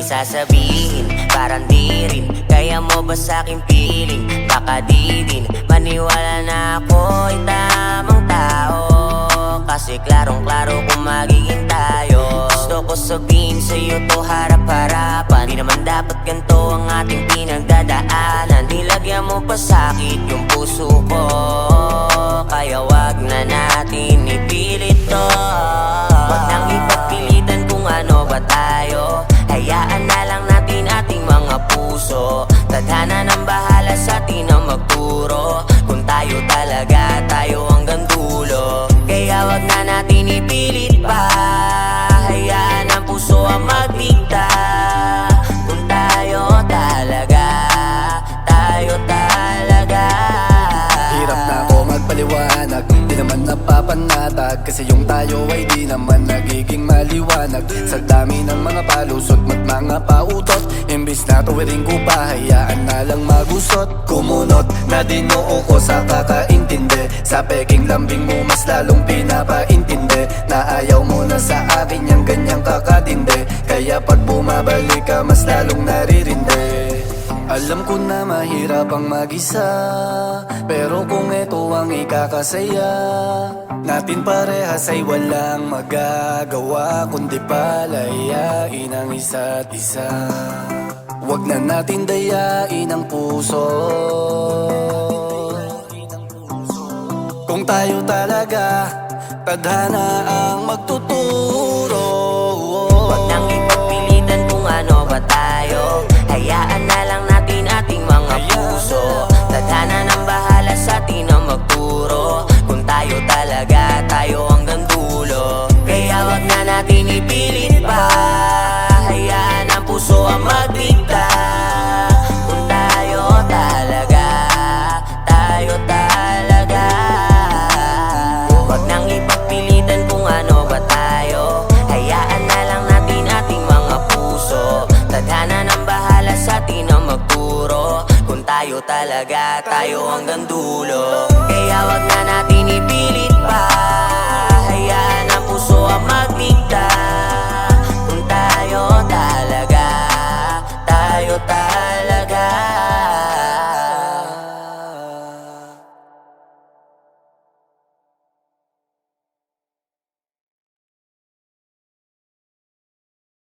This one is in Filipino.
sasabihin, parang di rin kaya mo ba sa'king piling? Baka di din maniwala na ako'y tamang tao, kasi klarong-klaro kung magiging tayo. Gusto ko sabihin sa'yo to harap-harapan, di naman dapat ganito ang ating pinagdadaanan. Nilagyan mo pa sakit yung puso ko, kaya wag na natin ipilit to. Wag nang ipagpilitan kung ano ba tayo, hayaan na lang natin ating mga puso. Tadhana ng bahala sa atin ang magturo, kung tayo talaga, tayo hanggang dulo. Kaya wag na natin ipilit pa, hayaan ang puso ang magdikta. Kung tayo talaga, tayo talaga. Hirap na ako magpaliwanag, di naman napapanatag, kasi yung tayo ay di naman nagiging maliwanag. Sa dami ng mga palusot at mga pautot, imbis na tuwiring ko pa, hayaan na lang magusot. Kumunot na din noo ko sa kakaintindi, sa peking lambing mo mas lalong pinapaintindi, na ayaw mo na sa akin yung ganyang kakatindi. Kaya pag bumabalik ka mas lalong naririndi. Alam ko na mahirap ang mag-isa, pero kung ito ang ikakasaya natin parehas ay walang magagawa, kundi palayain ang isa't isa. Huwag na natin dayain ang puso, kung tayo talaga, tadhana ang magtuturo. Wag nang ipagpilitan kung ano ba tayo, hayaan na lang natin ating mga puso. Tadhana ng bahala sa atin ang magturo, kung tayo talaga, tayo hanggang dulo. Kaya wag na natin ipilit pa, hayaan ang puso ang magdikta. Kung tayo talaga, tayo talaga. Wag nang ipagpilitan kung ano ba tayo, hayaan na lang natin ating mga puso. Tadhana ng bahala sa atin ang magturo, kung tayo talaga, tayo hanggang dulo. Kaya wag na natin ipilit pa,